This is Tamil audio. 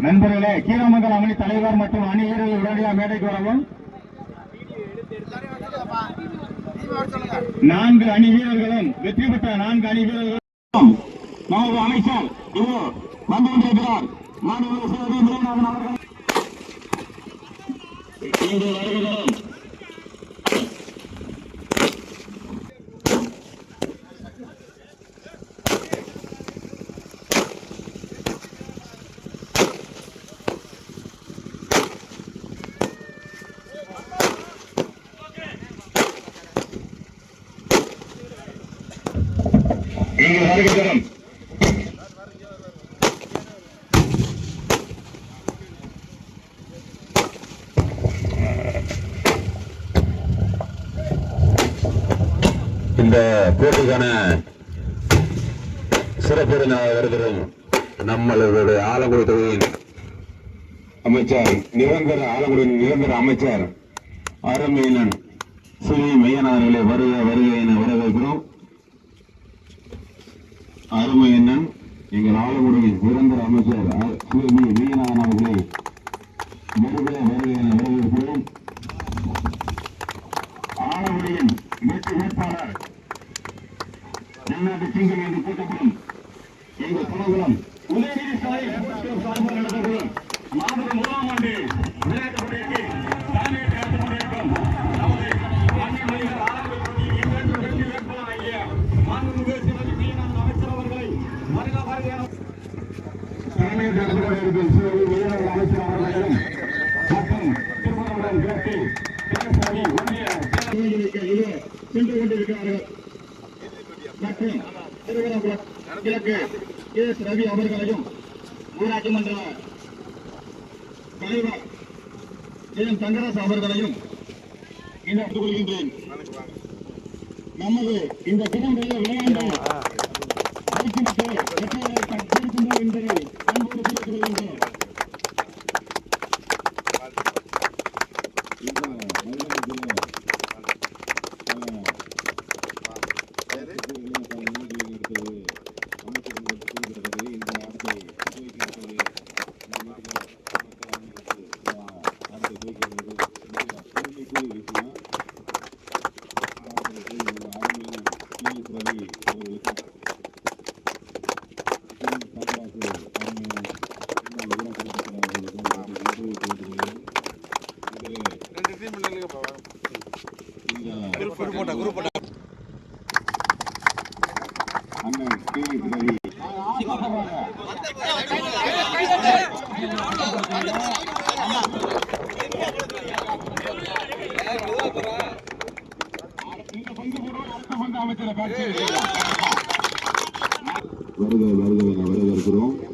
நண்பர்களே, கீரமங்கலம் அணி தலைவர் மற்றும் அணி வீரர்கள் உடனடியாக மேடைக்கு வரவும். 4 அணி வீரர்களும் வெற்றி பெற்ற 4 அணி வீரர்களும் நமது அமைச்சர் இது வந்து கொண்டிருக்கிறார். அவர்கள் இங்கு வருகிறோம். இங்கு வருகிறோம். இந்த போட்டிக்கான சிறப்பு வருகிறோம். நம்மளுடைய ஆலங்குடி தொகுதியின் அமைச்சர் நிரந்தர அமைச்சர் அருமையன் ஸ்ரீ மையனார்களை வருக என வரவேற்கிறோம். அருமையண்ணன் எங்கள் ஆலங்குடியின் நிரந்தர அமைச்சர் ஸ்ரீ மையனார் அவர்களை வருக என வரவேற்கிறோம். ஆலங்குடியின் வெற்றி வேட்பாளர் தென்னாட்டு சிங்கம் என்று கூட்டப்படும் எங்கள் குலகுலம் உதயநிதி சார்பாக நடத்தப்படும் மாபெரும் 1ஆம் ஆண்டு விளையாட்டுப் போட்டிக்கு தலைமையேற்று நடத்திக் கொண்டிருக்கும் நமது அண்ணன் மனிதர் ஆலங்குடி வெற்றி வேட்பாளராகிய மாண்புமிகு சிவகி மீனான் அமைச்சர் அவர்களை வருக என தலைமையேற்று நடத்திக் கொண்டிருக்கும் சிவகி மீனான் அமைச்சர் அவர்களையும் மற்றும் திருமணம் கேட்டு சென்று கொண்டிருக்கிறார்கள். மற்றும் திருவனந்தபுரம் கிழக்கு எஸ் ரவி அவர்களையும் ஊராட்சி மன்ற தலைவர் எம் தங்கராஜ் அவர்களையும் கொள்கின்றேன். நமது இந்த குடும்பத்தில் விளையாண்டு என்பதை அன்போடு தெரிவித்துக் கொள்கின்றோம். வருகிறோம்.